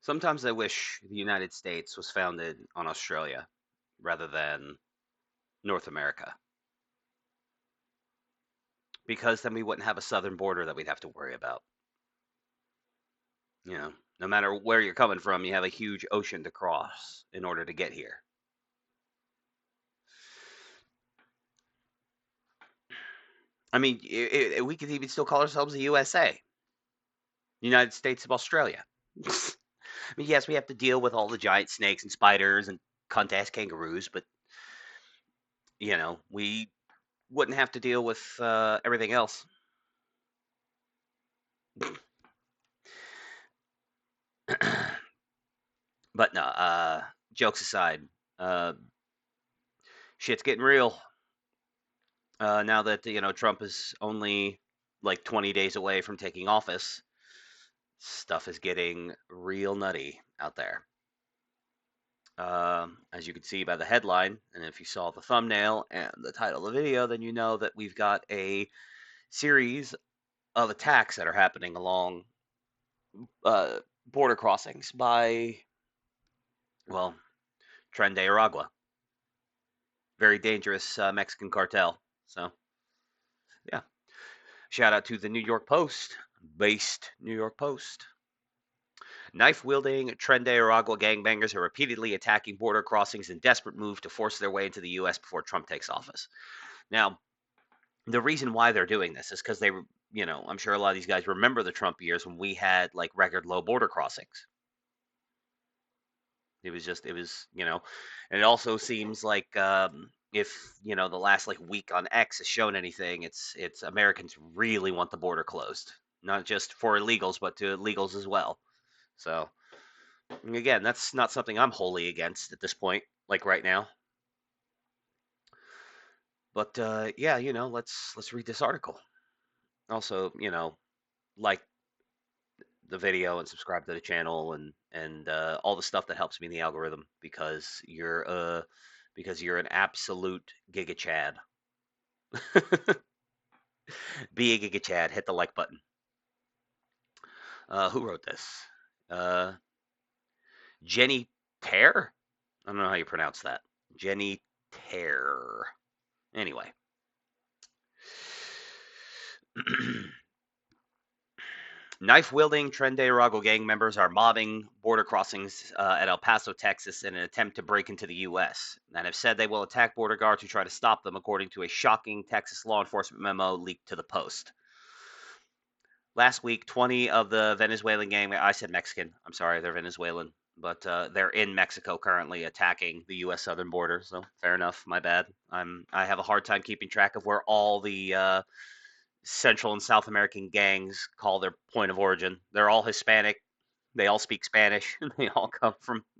Sometimes I wish the United States was founded on Australia rather than North America, because then we wouldn't have a southern border that we'd have to worry about. You know, no matter where you're coming from, you have a huge ocean to cross in order to get here. I mean, we could even still call ourselves the USA, United States of Australia. I mean, yes, we have to deal with all the giant snakes and spiders and cunt ass kangaroos, but we wouldn't have to deal with everything else. But no, jokes aside, uh, shit's getting real. Now that Trump is only like 20 days away from taking office, stuff is getting real nutty out there. As you can see by the headline, and if you saw the thumbnail and the title of the video, then you know that we've got a series of attacks that are happening along uh, border crossings by, well, Tren de Aragua. Very dangerous Mexican cartel. So, yeah. Shout out to the New York Post, based New York Post. Knife wielding Tren de Aragua gangbangers are repeatedly attacking border crossings in desperate move to force their way into the U.S. before Trump takes office. Now, the reason why they're doing this is because I'm sure a lot of these guys remember the Trump years when we had like record low border crossings. And it also seems like if the last like week on X has shown anything, it's Americans really want the border closed, not just for illegals, but to legals as well. So again, that's not something I'm wholly against at this point, like right now. But yeah, let's read this article. Also, like the video and subscribe to the channel and all the stuff that helps me in the algorithm because you're an absolute giga chad. Be a giga chad. Hit the like button. Who wrote this? Uh, Jenny Tear. I don't know how you pronounce that. Jenny Tear. Anyway. Knife-wielding Tren de Aragua gang members are mobbing border crossings at El Paso, Texas, in an attempt to break into the U.S. and have said they will attack border guards who try to stop them, according to a shocking Texas law enforcement memo leaked to the Post. Last week, 20 of the Venezuelan gang, I said Mexican, I'm sorry, they're Venezuelan, but they're in Mexico currently attacking the U.S. southern border, so fair enough, my bad. I have a hard time keeping track of where all the Central and South American gangs call their point of origin. They're all Hispanic. They all speak Spanish. They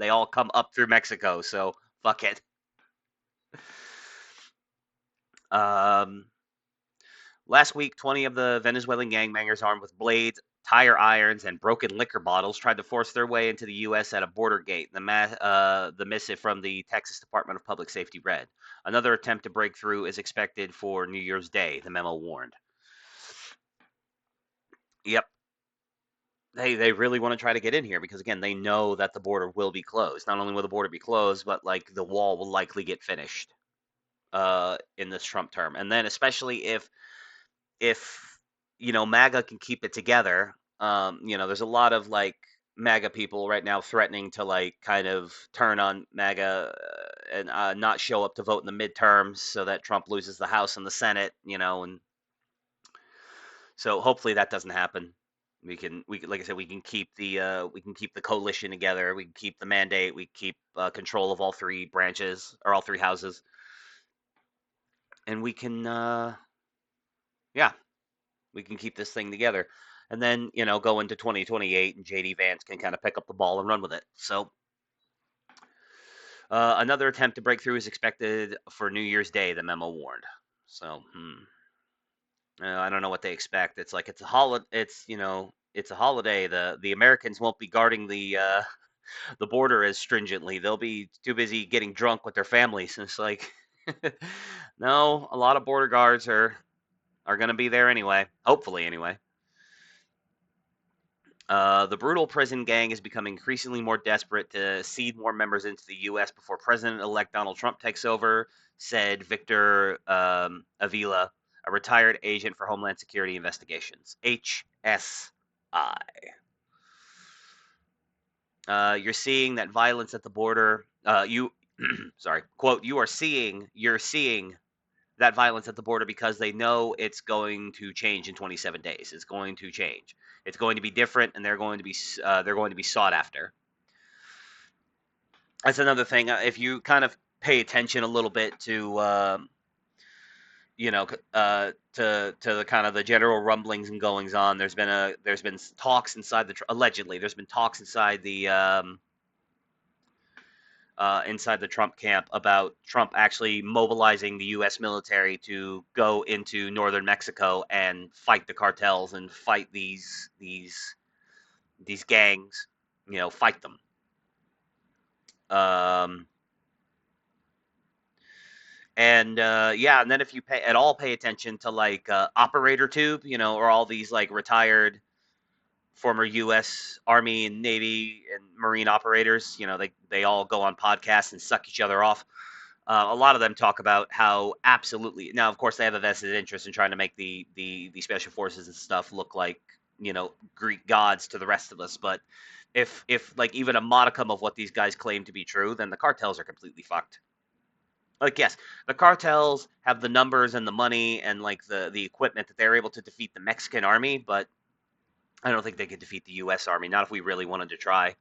all come up through Mexico. So fuck it. Um, Last week, 20 of the Venezuelan gangbangers armed with blades, tire irons, and broken liquor bottles tried to force their way into the U.S. at a border gate. The missive from the Texas Department of Public Safety read. Another attempt to break through is expected for New Year's Day, the memo warned. Yep, they really want to try to get in here because again they know that the border will be closed. Not only will the border be closed, but like the wall will likely get finished in this Trump term. And then especially if MAGA can keep it together. There's a lot of like MAGA people right now threatening to like kind of turn on MAGA and not show up to vote in the midterms so that Trump loses the House and the Senate. And so hopefully that doesn't happen. We can like I said we can keep the coalition together. We can keep the mandate. We keep control of all three branches or all three houses, and we can yeah we can keep this thing together. And then go into 2028 and JD Vance can kind of pick up the ball and run with it. So another attempt to break through is expected for New Year's Day. The memo warned. So I don't know what they expect. It's like it's a holiday. It's a holiday. The Americans won't be guarding the border as stringently. They'll be too busy getting drunk with their families. And it's like, no, a lot of border guards are going to be there anyway. Hopefully, anyway. The brutal prison gang is becoming increasingly more desperate to seed more members into the U.S. before President-elect Donald Trump takes over, said Victor Avila, a retired agent for Homeland Security Investigations, HSI. You're seeing that violence at the border. Sorry, quote, you're seeing that violence at the border because they know it's going to change in 27 days. It's going to change. It's going to be different, and they're going to be sought after. That's another thing. If you kind of pay attention a little bit to to the kind of the general rumblings and goings on, there's been talks inside the allegedly there's been talks inside the Trump camp about Trump actually mobilizing the U.S. military to go into northern Mexico and fight the cartels and fight these gangs, fight them. Um, and yeah, and then if you pay attention to like Operator Tube, or all these like retired former U.S. Army and Navy and Marine operators, they all go on podcasts and suck each other off. A lot of them talk about how absolutely now, of course, they have a vested interest in trying to make the special forces and stuff look like Greek gods to the rest of us. But if like even a modicum of what these guys claim to be true, then the cartels are completely fucked. Like yes, the cartels have the numbers and the money and like the equipment that they're able to defeat the Mexican army, but I don't think they could defeat the U.S. Army. Not if we really wanted to try.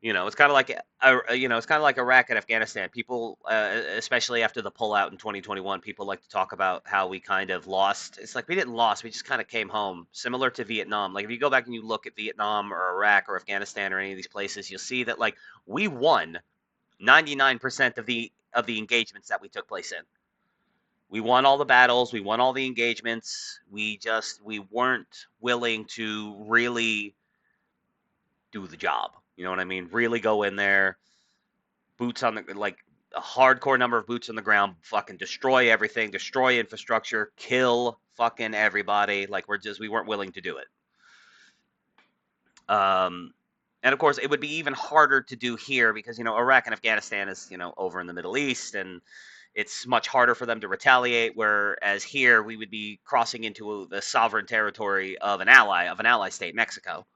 It's kind of like it's kind of like Iraq and Afghanistan. People, especially after the pullout in 2021, people like to talk about how we kind of lost. It's like we didn't lost, we just kind of came home. Similar to Vietnam. Like if you go back and you look at Vietnam or Iraq or Afghanistan or any of these places, you'll see that like we won 99% of the engagements that we took place in. We won all the battles, we won all the engagements. We weren't willing to really do the job. You know what I mean? Really go in there, boots on the like a hardcore number of boots on the ground, fucking destroy everything, destroy infrastructure, kill fucking everybody. Like we weren't willing to do it. And of course, it would be even harder to do here because Iraq and Afghanistan is over in the Middle East, and it's much harder for them to retaliate. Whereas here, we would be crossing into the sovereign territory of an ally state, Mexico.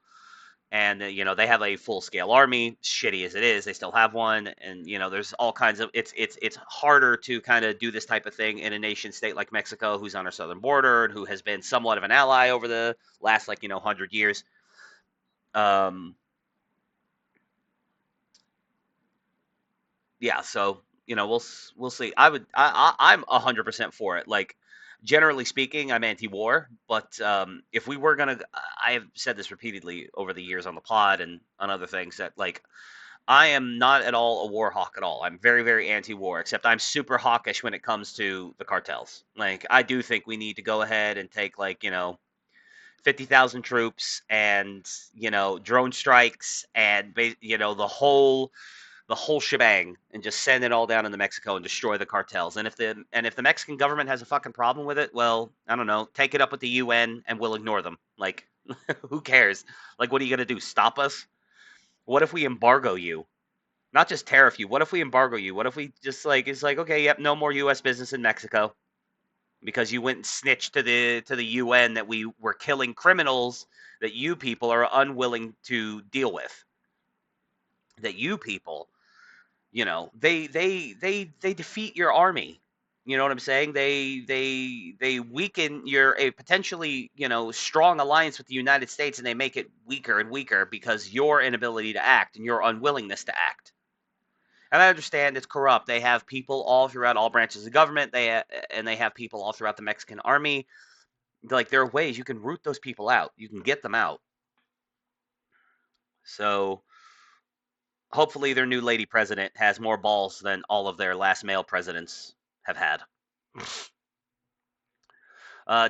And they have a full scale army. Shitty as it is, they still have one. And there's all kinds of it's harder to kind of do this type of thing in a nation state like Mexico, who's on our southern border and who has been somewhat of an ally over the last 100 years. Yeah, so we'll see. I'm 100% for it. Like generally speaking, I'm anti-war, but if we were gonna, I have said this repeatedly over the years on the pod and on other things that like I am not at all a war hawk at all. I'm very very anti-war, except I'm super hawkish when it comes to the cartels. Like I do think we need to go ahead and take 50,000 troops and drone strikes and the whole shebang and just send it all down into Mexico and destroy the cartels. And if the Mexican government has a fucking problem with it, well, I don't know, take it up with the UN and we'll ignore them. Like, who cares? Like, what are you gonna do? Stop us? What if we embargo you? Not just tariff you. What if we embargo you? What if we just it's like okay, yep, no more U.S. business in Mexico because you went and snitched to the UN that we were killing criminals that you people are unwilling to deal with. That you people they defeat your army. You know what I'm saying? They weaken your a potentially strong alliance with the United States, and they make it weaker and weaker because your inability to act and your unwillingness to act. And I understand it's corrupt. They have people all throughout all branches of government. They have people all throughout the Mexican army. Like there are ways you can root those people out. You can get them out. So hopefully their new lady president has more balls than all of their last male presidents have had.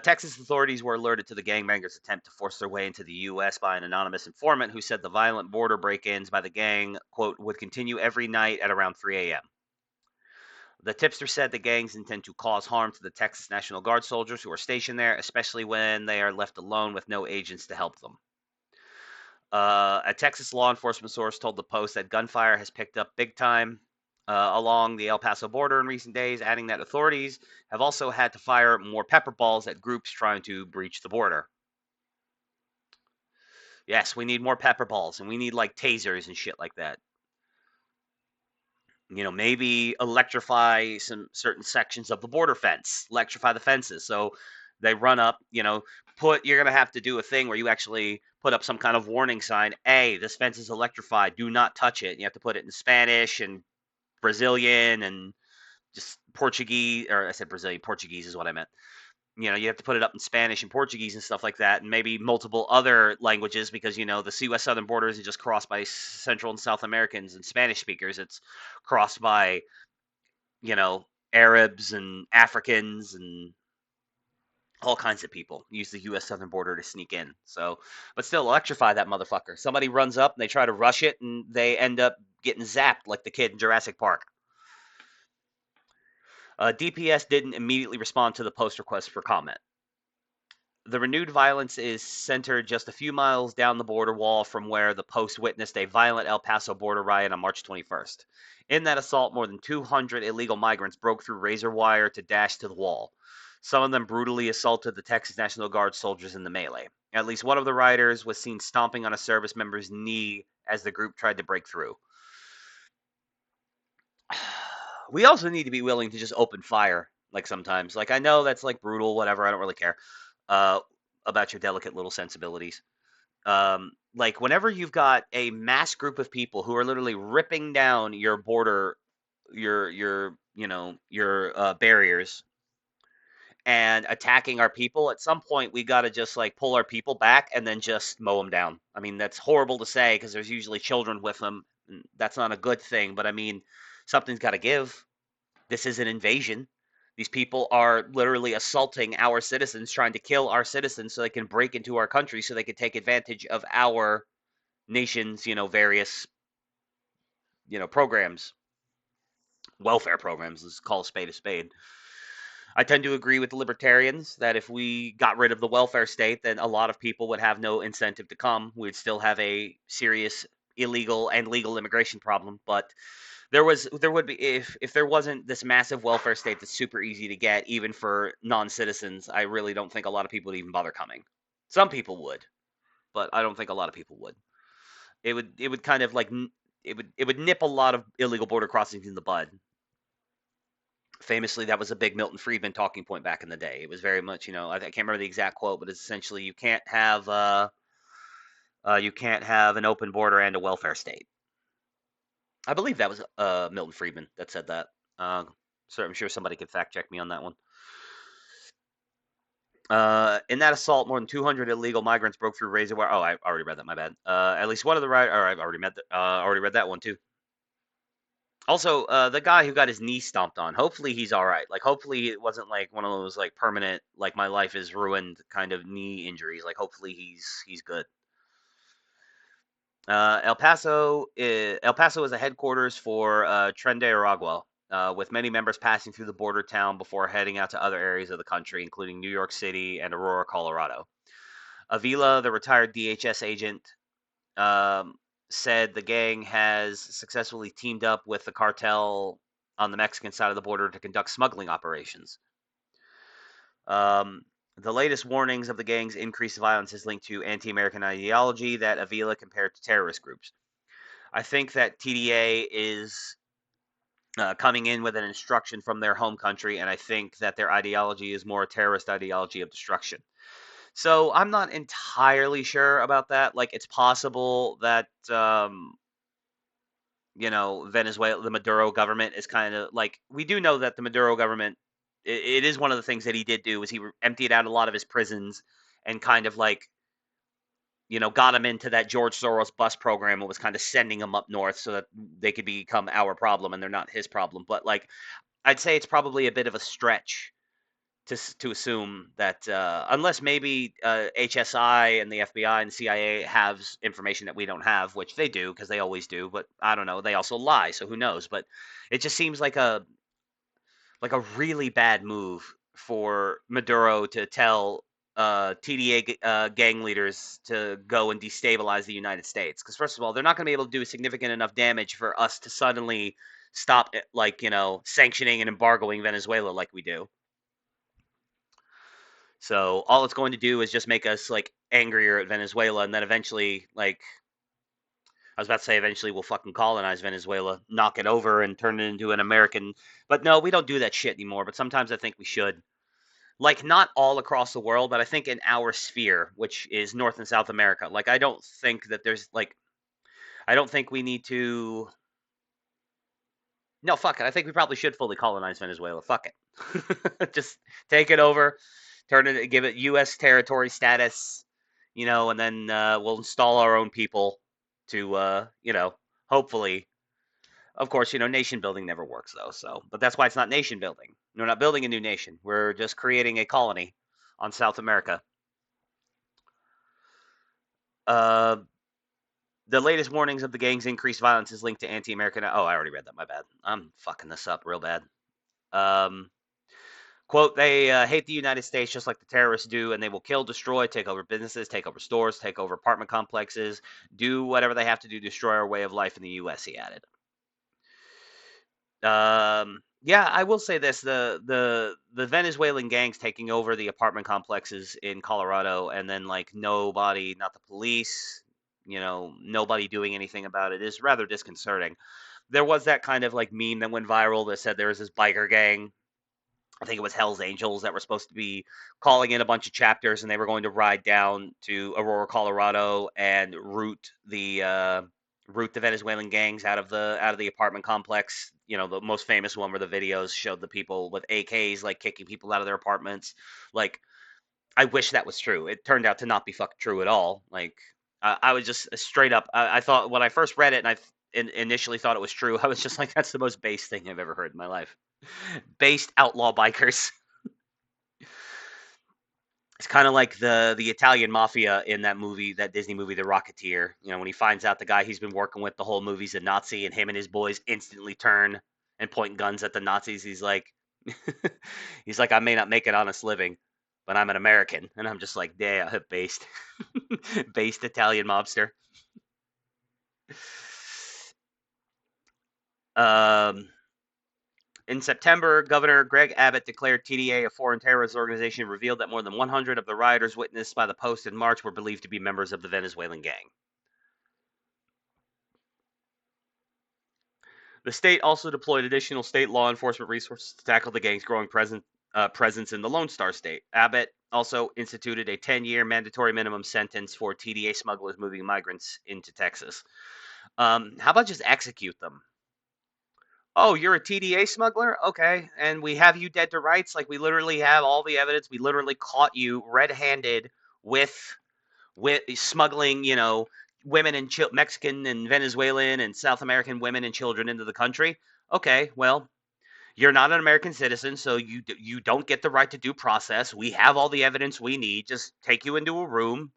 Texas authorities were alerted to the gangbangers' attempt to force their way into the U.S. by an anonymous informant who said the violent border break-ins by the gang, quote, would continue every night at around 3 a.m. The tipster said the gangs intend to cause harm to the Texas National Guard soldiers who are stationed there, especially when they are left alone with no agents to help them. A Texas law enforcement source told the Post that gunfire has picked up big time along the El Paso border in recent days, adding that authorities have also had to fire more pepper balls at groups trying to breach the border. Yes, we need more pepper balls, and we need like tasers and shit like that. Maybe electrify some certain sections of the border fence, electrify the fences so they run up. You're gonna have to do a thing where you actually put up some kind of warning sign. Hey, this fence is electrified. Do not touch it. And you have to put it in Spanish and Brazilian and just Portuguese, or I said Brazilian, Portuguese is what I meant. You have to put it up in Spanish and Portuguese and stuff like that, and maybe multiple other languages because the U.S. southern border isn't just crossed by Central and South Americans and Spanish speakers. It's crossed by you know Arabs and Africans and all kinds of people use the U.S. southern border to sneak in. So, but still, electrify that motherfucker. Somebody runs up and they try to rush it, and they end up getting zapped like the kid in Jurassic Park. DPS didn't immediately respond to the Post request for comment. The renewed violence is centered just a few miles down the border wall from where the Post witnessed a violent El Paso border riot on March 21st. In that assault, more than 200 illegal migrants broke through razor wire to dash to the wall. Some of them brutally assaulted the Texas National Guard soldiers in the melee. At least one of the rioters was seen stomping on a service member's knee as the group tried to break through. We also need to be willing to just open fire, like sometimes. Like I know that's like brutal, whatever. I don't really care uh, about your delicate little sensibilities. Like whenever you've got a mass group of people who are literally ripping down your border, your barriers and attacking our people, at some point we got to just like pull our people back and then just mow them down. I mean, that's horrible to say because there's usually children with them. And that's not a good thing, but I mean, something's got to give. This is an invasion. These people are literally assaulting our citizens, trying to kill our citizens so they can break into our country so they can take advantage of our nation's, various, programs, welfare programs. Let's call a spade a spade. I tend to agree with the libertarians that if we got rid of the welfare state, then a lot of people would have no incentive to come. We'd still have a serious illegal and legal immigration problem, but there would be if there wasn't this massive welfare state that's super easy to get even for non-citizens. I really don't think a lot of people would even bother coming. Some people would, but I don't think a lot of people would. It would kind of like it would nip a lot of illegal border crossings in the bud. Famously, that was a big Milton Friedman talking point back in the day. It was very much, I can't remember the exact quote, but it's essentially you can't have an open border and a welfare state. I believe that was Milton Friedman that said that. So I'm sure somebody could fact check me on that one. In that assault, more than 200 illegal migrants broke through razor wire. Oh, I already read that. My bad. At least one of the right. Or I've already read that one too. Also, the guy who got his knee stomped on. Hopefully he's all right. Like, hopefully it wasn't like one of those like permanent, like my life is ruined kind of knee injuries. Like, hopefully he's good. El Paso is a headquarters for Tren de Aragua, with many members passing through the border town before heading out to other areas of the country, including New York City and Aurora, Colorado. Avila, the retired DHS agent, said the gang has successfully teamed up with the cartel on the Mexican side of the border to conduct smuggling operations. The latest warnings of the gang's increased violence is linked to anti-American ideology that Avila compared to terrorist groups. I think that TDA is coming in with an instruction from their home country, and I think that their ideology is more a terrorist ideology of destruction. So I'm not entirely sure about that. Like, it's possible that Venezuela, the Maduro government is kind of like, we do know that the Maduro government, it is one of the things that he did do is he emptied out a lot of his prisons and kind of like, got him into that George Soros bus program and was kind of sending them up north so that they could become our problem and they're not his problem. But like, I'd say it's probably a bit of a stretch to assume that unless maybe HSI and the FBI and CIA have information that we don't have, which they do because they always do. But I don't know. They also lie, so who knows? But it just seems like a really bad move for Maduro to tell TDA gang leaders to go and destabilize the United States. Because first of all, they're not going to be able to do significant enough damage for us to suddenly stop, like, sanctioning and embargoing Venezuela like we do. So all it's going to do is just make us like angrier at Venezuela, and then eventually, like I was about to say, eventually we'll fucking colonize Venezuela, knock it over, and turn it into an American. But no, we don't do that shit anymore. But sometimes I think we should. Like, not all across the world, but I think in our sphere, which is North and South America. Like, I don't think that there's like, I don't think we need to. No, fuck it. I think we probably should fully colonize Venezuela. Fuck it. Just take it over, turn it, give it U.S. territory status, and then we'll install our own people to, hopefully. Of course, nation building never works though. So, but that's why it's not nation building. We're not building a new nation. We're just creating a colony on South America. Uh, the latest warnings of the gang's increased violence is linked to anti-American. Oh, I already read that. My bad. I'm fucking this up real bad. Um, Quote, they hate the United States just like the terrorists do, and they will kill, destroy, take over businesses, take over stores, take over apartment complexes, do whatever they have to do to destroy our way of life in the U.S., he added. Yeah, I will say this: the Venezuelan gangs taking over the apartment complexes in Colorado, and then like nobody, not the police, nobody doing anything about it is rather disconcerting. There was that kind of like meme that went viral that said there was this biker gang. I think it was Hell's Angels that were supposed to be calling in a bunch of chapters, and they were going to ride down to Aurora, Colorado, and root the Venezuelan gangs out of the apartment complex. The most famous one where the videos showed the people with AKs like kicking people out of their apartments. Like, I wish that was true. It turned out to not be fucking true at all. Like, I was just straight up. I thought when I first read it, and initially thought it was true, I was just like, that's the most base thing I've ever heard in my life. Based outlaw bikers. It's kind of like the Italian mafia in that movie, that Disney movie, The Rocketeer. When he finds out the guy he's been working with the whole movie's a Nazi, and him and his boys instantly turn and point guns at the Nazis. He's like, he's like, I may not make an honest living, but I'm an American, and I'm just like, yeah, based, based Italian mobster. Um, In September, Governor Greg Abbott declared TDA a foreign terrorist organization, revealed that more than 100 of the rioters witnessed by the Post in March were believed to be members of the Venezuelan gang. The state also deployed additional state law enforcement resources to tackle the gang's growing presence in the Lone Star State. Abbott also instituted a 10-year mandatory minimum sentence for TDA smugglers moving migrants into Texas. How about just execute them? Oh, you're a TDA smuggler? Okay. And we have you dead to rights. Like, we literally have all the evidence. We literally caught you red-handed with smuggling, women and Mexican and Venezuelan and South American women and children into the country. Okay, well, you're not an American citizen, so you don't get the right to due process. We have all the evidence we need. Just take you into a room,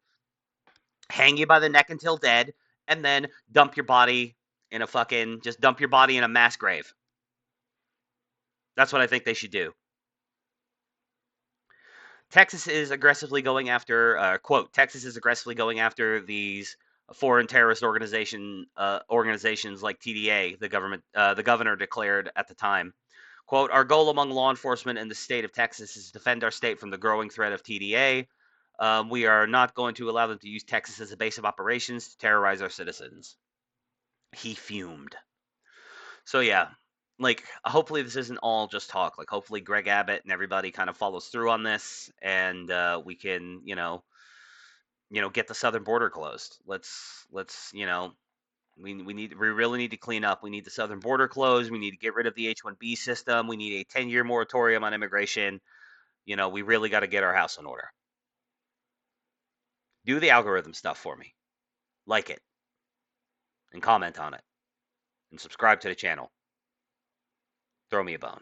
hang you by the neck until dead, and then dump your body just dump your body in a mass grave. That's what I think they should do. Texas is aggressively going after, quote, Texas is aggressively going after these foreign terrorist organizations like TDA, the governor declared at the time. Quote, our goal among law enforcement in the state of Texas is to defend our state from the growing threat of TDA. We are not going to allow them to use Texas as a base of operations to terrorize our citizens. He fumed. So yeah, like, hopefully this isn't all just talk. Like, hopefully Greg Abbott and everybody kind of follows through on this, and we can, get the southern border closed. Let's we really need to clean up. We need the southern border closed. We need to get rid of the H-1B system. We need a 10-year moratorium on immigration. We really got to get our house in order. Do the algorithm stuff for me. Like it and comment on it and subscribe to the channel. Throw me a bone.